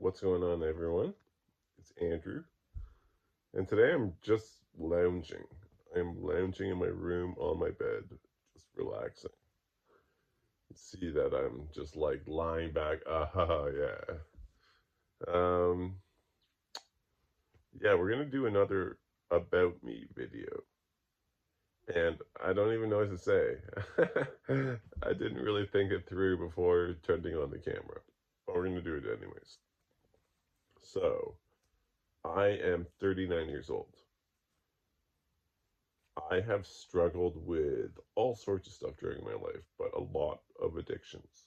What's going on, everyone? It's Andrew, and today I'm just lounging. I'm lounging in my room on my bed, just relaxing. See that I'm just like lying back. Yeah. Um, yeah, we're gonna do another about me video, and I don't even know what to say. I didn't really think it through before turning on the camera, but we're gonna do it anyways. So, I am 39 years old. I have struggled with all sorts of stuff during my life, but a lot of addictions.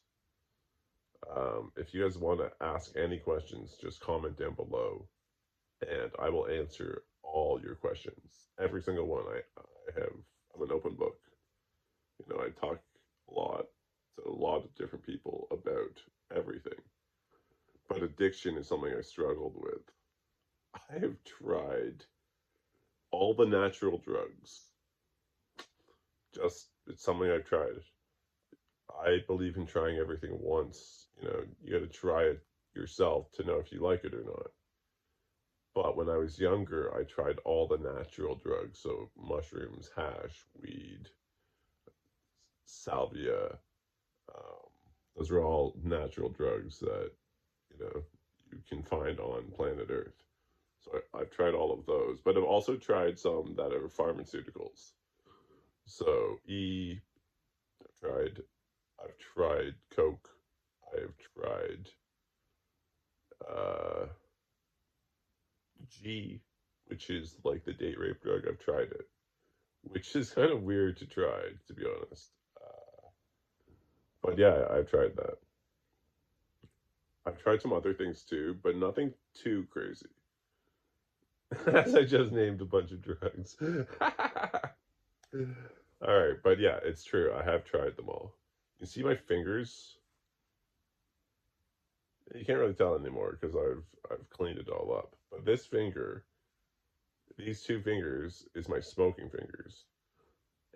If you guys want to ask any questions, just comment down below and I will answer all your questions. Every single one. I'm an open book. I talk a lot to a lot of different people about everything. But addiction is something I struggled with. I have tried all the natural drugs. It's something I've tried. I believe in trying everything once. You got to try it yourself to know if you like it or not. But when I was younger, I tried all the natural drugs. So mushrooms, hash, weed, salvia. Um, those are all natural drugs that, you know, you can find on planet Earth. So I've tried all of those, but I've also tried some that are pharmaceuticals. So tried, I've tried Coke. I've tried uh, G, which is like the date rape drug. I've tried it, which is kind of weird to try, to be honest. But yeah, I've tried that. I've tried some other things too, but nothing too crazy. As I just named a bunch of drugs. All right, but yeah, it's true. I have tried them all. You see my fingers? You can't really tell anymore because I've cleaned it all up. But this finger, these two fingers, is my smoking fingers.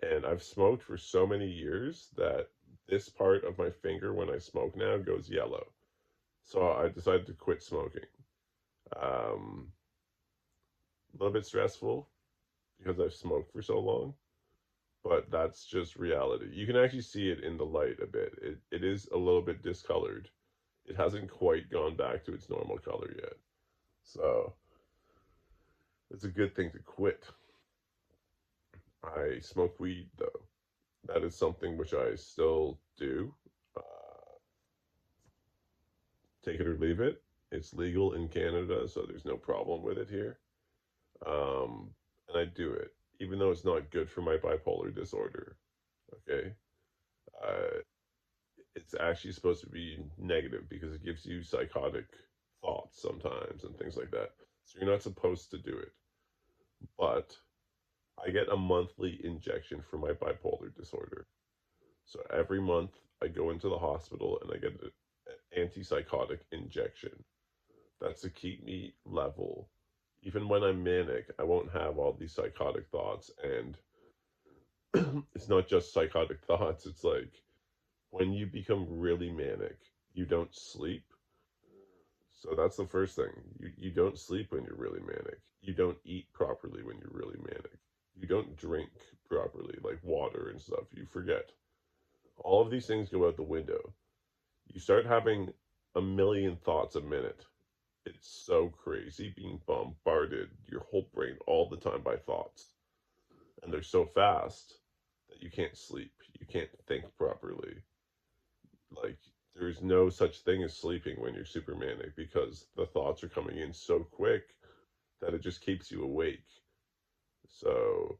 And I've smoked for so many years that this part of my finger when I smoke now goes yellow. So I decided to quit smoking. A little bit stressful because I've smoked for so long, but that's just reality. You can actually see it in the light a bit. It is a little bit discolored. It hasn't quite gone back to its normal color yet. So it's a good thing to quit. I smoke weed though. That is something which I still do. Take it or leave it. It's legal in Canada, so there's no problem with it here. And I do it, even though it's not good for my bipolar disorder. Okay. Uh, it's actually supposed to be negative because it gives you psychotic thoughts sometimes and things like that. So you're not supposed to do it. But I get a monthly injection for my bipolar disorder. So every month I go into the hospital and I get an antipsychotic injection. That's to keep me level. Even when I'm manic, I won't have all these psychotic thoughts. And it's not just psychotic thoughts, it's like when you become really manic, you don't sleep. So that's the first thing. You don't sleep when you're really manic. You don't eat properly when you're really manic. You don't drink properly, like water and stuff. You forget. All of these things go out the window. You start having a million thoughts a minute. It's so crazy being bombarded your whole brain all the time by thoughts. And they're so fast that you can't sleep. You can't think properly. Like, there's no such thing as sleeping when you're super manic because the thoughts are coming in so quick that it just keeps you awake. So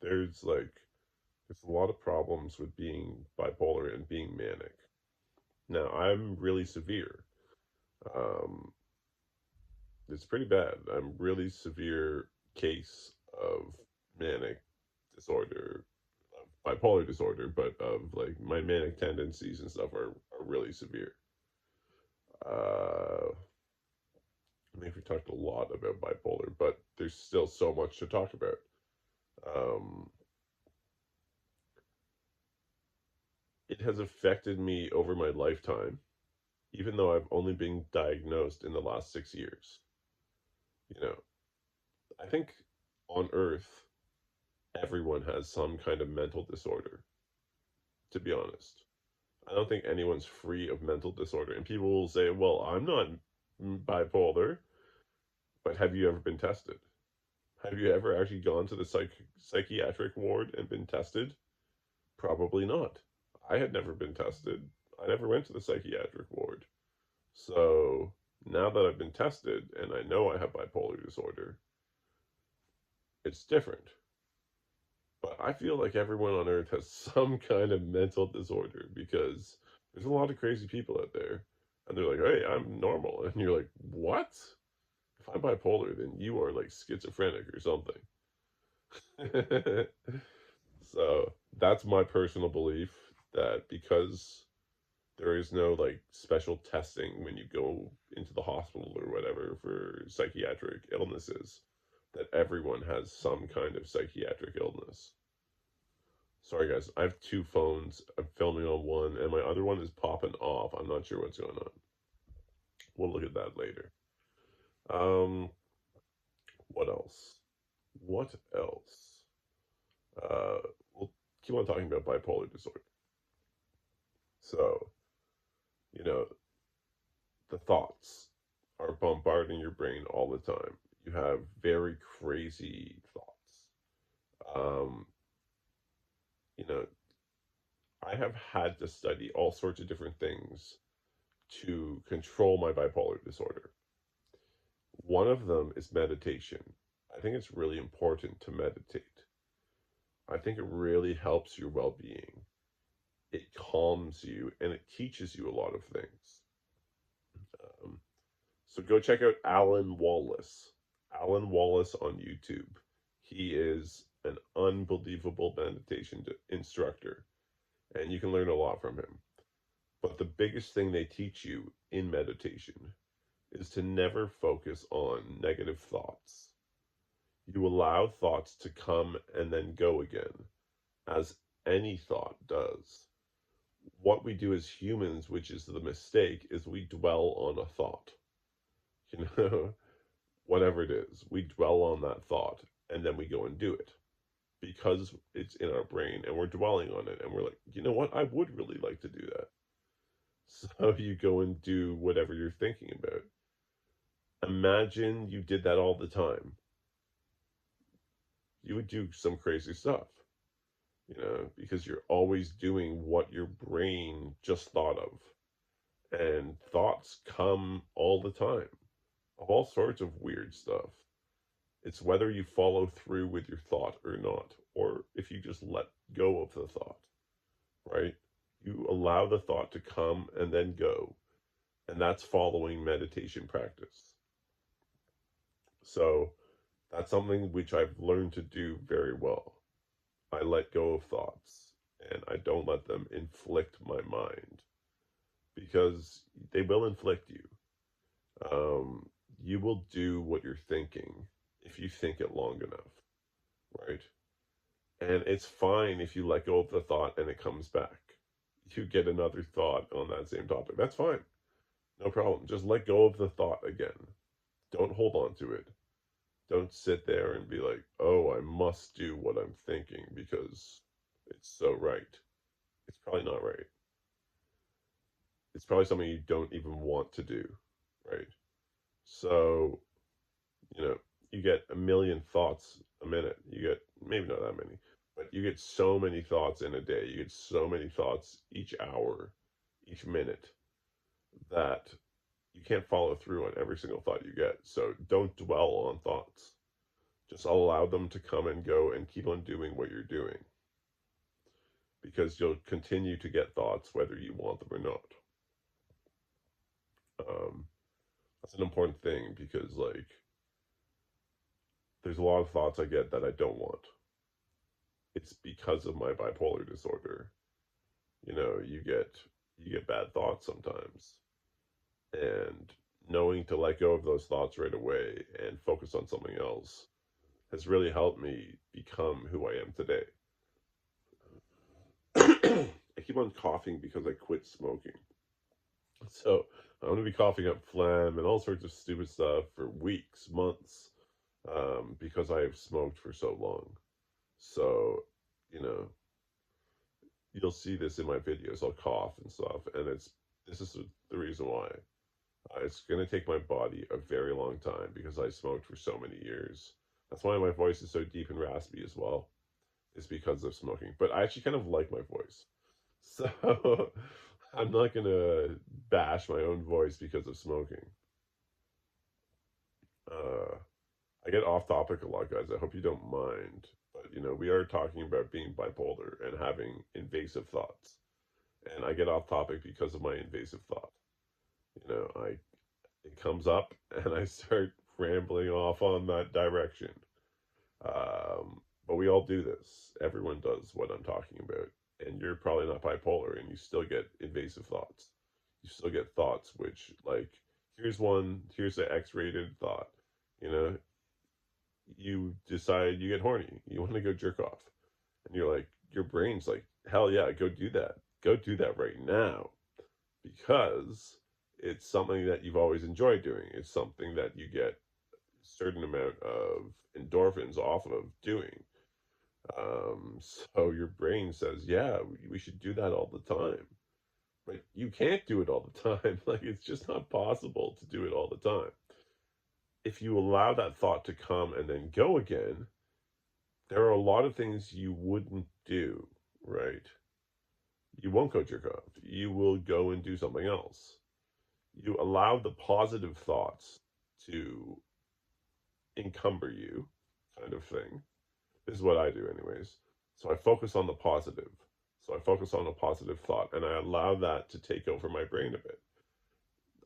there's there's a lot of problems with being bipolar and being manic. Now I'm really severe. Um, it's pretty bad. I'm really severe case of manic disorder, bipolar disorder, but of like my manic tendencies and stuff are really severe. I think we talked a lot about bipolar, but there's still so much to talk about. Um, it has affected me over my lifetime. even though I've only been diagnosed in the last 6 years. You know, I think on Earth, everyone has some kind of mental disorder, to be honest. I don't think anyone's free of mental disorder. And people will say, well, I'm not bipolar, but have you ever been tested? Have you ever actually gone to the psychiatric ward and been tested? Probably not. I had never been tested. I never went to the psychiatric ward. So now that I've been tested and I know I have bipolar disorder, it's different. But I feel like everyone on earth has some kind of mental disorder because there's a lot of crazy people out there. And they're like, hey, I'm normal. And you're like, what? If I'm bipolar, then you are like schizophrenic or something. So that's my personal belief that because there is no like special testing when you go into the hospital or whatever for psychiatric illnesses, that everyone has some kind of psychiatric illness. Sorry, guys. I have two phones. I'm filming on one, and my other one is popping off. I'm not sure what's going on. We'll look at that later. Um, what else? What else? Uh, we'll keep on talking about bipolar disorder. So, you know, the thoughts are bombarding your brain all the time. You have very crazy thoughts. Um, you know, I have had to study all sorts of different things to control my bipolar disorder. One of them is meditation. I think it's really important to meditate. I think it really helps your well being. It calms you and it teaches you a lot of things. Um, so go check out Alan Wallace. Alan Wallace on YouTube. He is an unbelievable meditation instructor, and you can learn a lot from him. But the biggest thing they teach you in meditation is to never focus on negative thoughts. You allow thoughts to come and then go again, as any thought does. What we do as humans, which is the mistake, is we dwell on a thought. You know, whatever it is, we dwell on that thought and then we go and do it because it's in our brain and we're dwelling on it and we're like, you know what, I would really like to do that. So you go and do whatever you're thinking about. Imagine you did that all the time. You would do some crazy stuff, because you're always doing what your brain just thought of. And thoughts come all the time of all sorts of weird stuff. It's whether you follow through with your thought or not, or if you just let go of the thought, right? You allow the thought to come and then go, and that's following meditation practice. So that's something which I've learned to do very well. I let go of thoughts and I don't let them inflict my mind because they will inflict you. You will do what you're thinking if you think it long enough, right? And it's fine if you let go of the thought and it comes back. You get another thought on that same topic. That's fine. No problem. Just let go of the thought again. Don't hold on to it. Don't sit there and be like, oh, I must do what I'm thinking because it's so right. It's probably not right. It's probably something you don't even want to do, right? So, you get a million thoughts a minute. You get maybe not that many, but you get so many thoughts in a day. You get so many thoughts each hour, each minute that you can't follow through on every single thought you get. So don't dwell on thoughts. Just allow them to come and go and keep on doing what you're doing because you'll continue to get thoughts whether you want them or not. Um, that's an important thing because, like, there's a lot of thoughts I get that I don't want. It's because of my bipolar disorder. You get bad thoughts sometimes, and knowing to let go of those thoughts right away and focus on something else has really helped me become who I am today. I keep on coughing because I quit smoking. So I'm going to be coughing up phlegm and all sorts of stupid stuff for weeks, months, because I have smoked for so long. So, you know, you'll see this in my videos. I'll cough and stuff, and this is the reason why. It's going to take my body a very long time because I smoked for so many years. That's why my voice is so deep and raspy as well. Is because of smoking. But I actually kind of like my voice. So I'm not going to bash my own voice because of smoking. Uh, I get off topic a lot, guys. I hope you don't mind. But, we are talking about being bipolar and having invasive thoughts. And I get off topic because of my invasive thought. It comes up and I start rambling off on that direction. But we all do this. Everyone does what I'm talking about. And you're probably not bipolar and you still get invasive thoughts. You still get thoughts which, like, here's the X rated thought. You know, you decide you get horny. You want to go jerk off. And you're like, your brain's like, hell yeah, go do that. Go do that right now. Because it's something that you've always enjoyed doing. It's something that you get a certain amount of endorphins off of doing. So your brain says, yeah, we should do that all the time. But you can't do it all the time. Like, it's just not possible to do it all the time. If you allow that thought to come and then go again, there are a lot of things you wouldn't do, right? You won't go jerk off. You will go and do something else. You allow the positive thoughts to encumber you, kind of thing. This is what I do, anyways. So I focus on the positive. So I focus on a positive thought and I allow that to take over my brain a bit.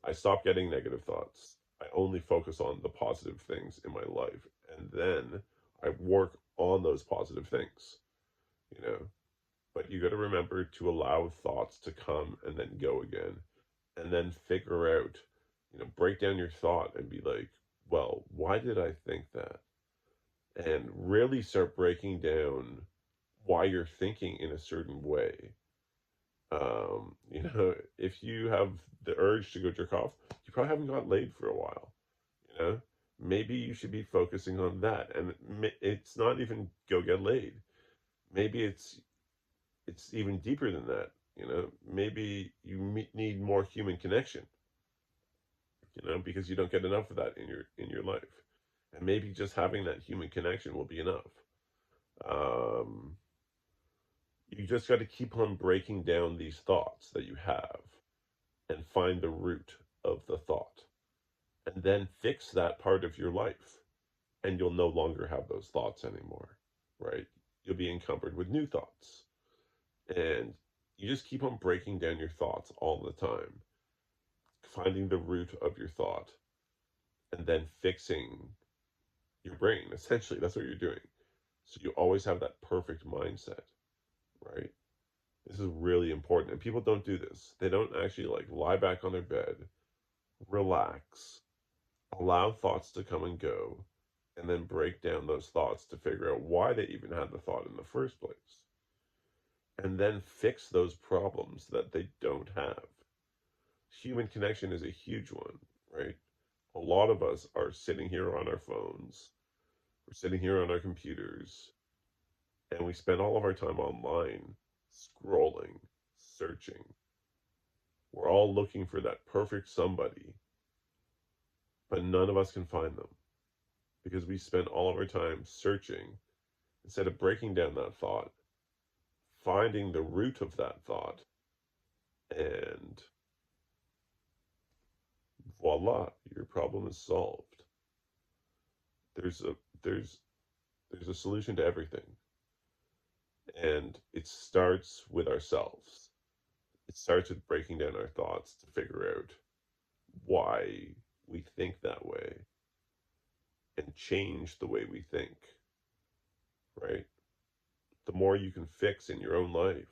I stop getting negative thoughts. I only focus on the positive things in my life. And then I work on those positive things, you know. But you got to remember to allow thoughts to come and then go again. And then figure out, break down your thought and be like, well, why did I think that? And really start breaking down why you're thinking in a certain way. If you have the urge to go jerk off, you probably haven't got laid for a while. You know, maybe you should be focusing on that. And it's not even go get laid. Maybe it's even deeper than that. Maybe you need more human connection. Because you don't get enough of that in your life, and maybe just having that human connection will be enough. Um, you just got to keep on breaking down these thoughts that you have and find the root of the thought and then fix that part of your life and you'll no longer have those thoughts anymore, right? You'll be encumbered with new thoughts and you just keep on breaking down your thoughts all the time, finding the root of your thought and then fixing your brain. Essentially, that's what you're doing. So you always have that perfect mindset, right? This is really important. And people don't do this. They don't actually like lie back on their bed, relax, allow thoughts to come and go, and then break down those thoughts to figure out why they even had the thought in the first place. And then fix those problems that they don't have. Human connection is a huge one, right? A lot of us are sitting here on our phones, we're sitting here on our computers, and we spend all of our time online, scrolling, searching. We're all looking for that perfect somebody, but none of us can find them because we spend all of our time searching instead of breaking down that thought, finding the root of that thought, and voila, your problem is solved. There's a there's there's a solution to everything. And it starts with ourselves. It starts with breaking down our thoughts to figure out why we think that way and change the way we think, right? The more you can fix in your own life,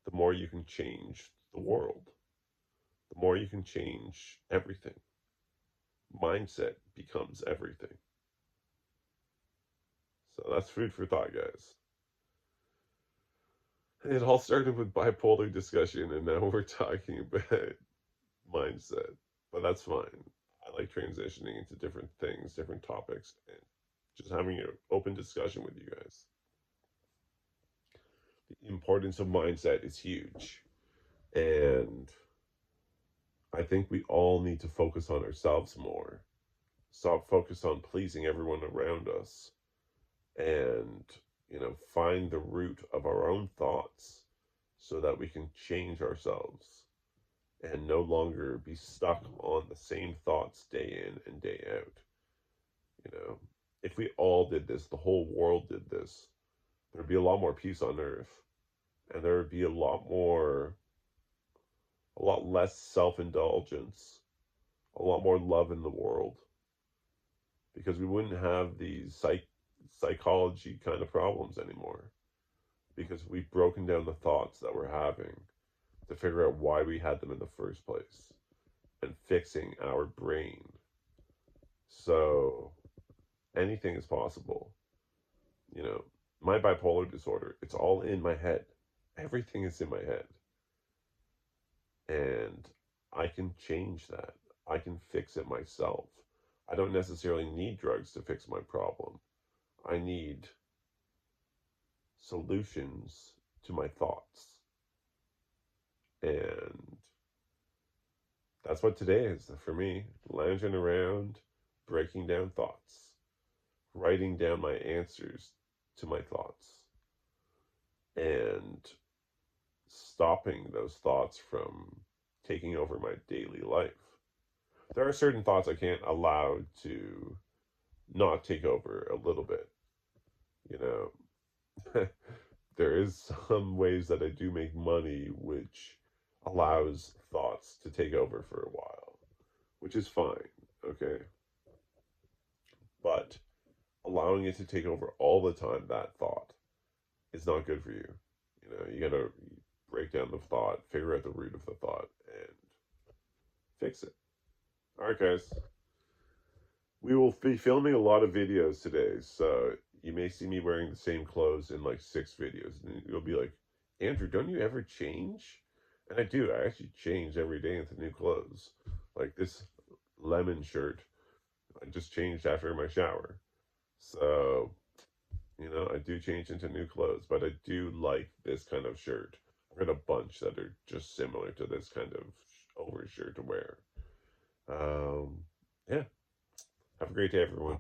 the more you can change the world, the more you can change everything. Mindset becomes everything. So that's food for thought, guys. It all started with bipolar discussion, and now we're talking about mindset, but that's fine. I like transitioning into different things, different topics, and just having an open discussion with you guys. The importance of mindset is huge. And I think we all need to focus on ourselves more. Stop focus on pleasing everyone around us and, find the root of our own thoughts so that we can change ourselves and no longer be stuck on the same thoughts day in and day out. You know, if we all did this, the whole world did this, there'd be a lot more peace on earth, and there would be a lot less self-indulgence, a lot more love in the world, because we wouldn't have these psychology kind of problems anymore, because we've broken down the thoughts that we're having to figure out why we had them in the first place and fixing our brain. So anything is possible. You know, my bipolar disorder, it's all in my head. Everything is in my head. And I can change that. I can fix it myself. I don't necessarily need drugs to fix my problem. I need solutions to my thoughts. And that's what today is for me, lounging around, breaking down thoughts, writing down my answers to my thoughts, and stopping those thoughts from taking over my daily life. There are certain thoughts I can't allow to not take over a little bit, you know. There is some ways that I do make money which allows thoughts to take over for a while, which is fine, okay? But allowing it to take over all the time, that thought, is not good for you. You gotta break down the thought, figure out the root of the thought, and fix it. All right, guys. We will be filming a lot of videos today, so you may see me wearing the same clothes in like 6 videos. And you'll be like, Andrew, don't you ever change? And I do. I actually change every day into new clothes. Like this lemon shirt, I just changed after my shower. So, I do change into new clothes, but I do like this kind of shirt. I've got a bunch that are just similar to this kind of over shirt to wear. Yeah. Have a great day, everyone.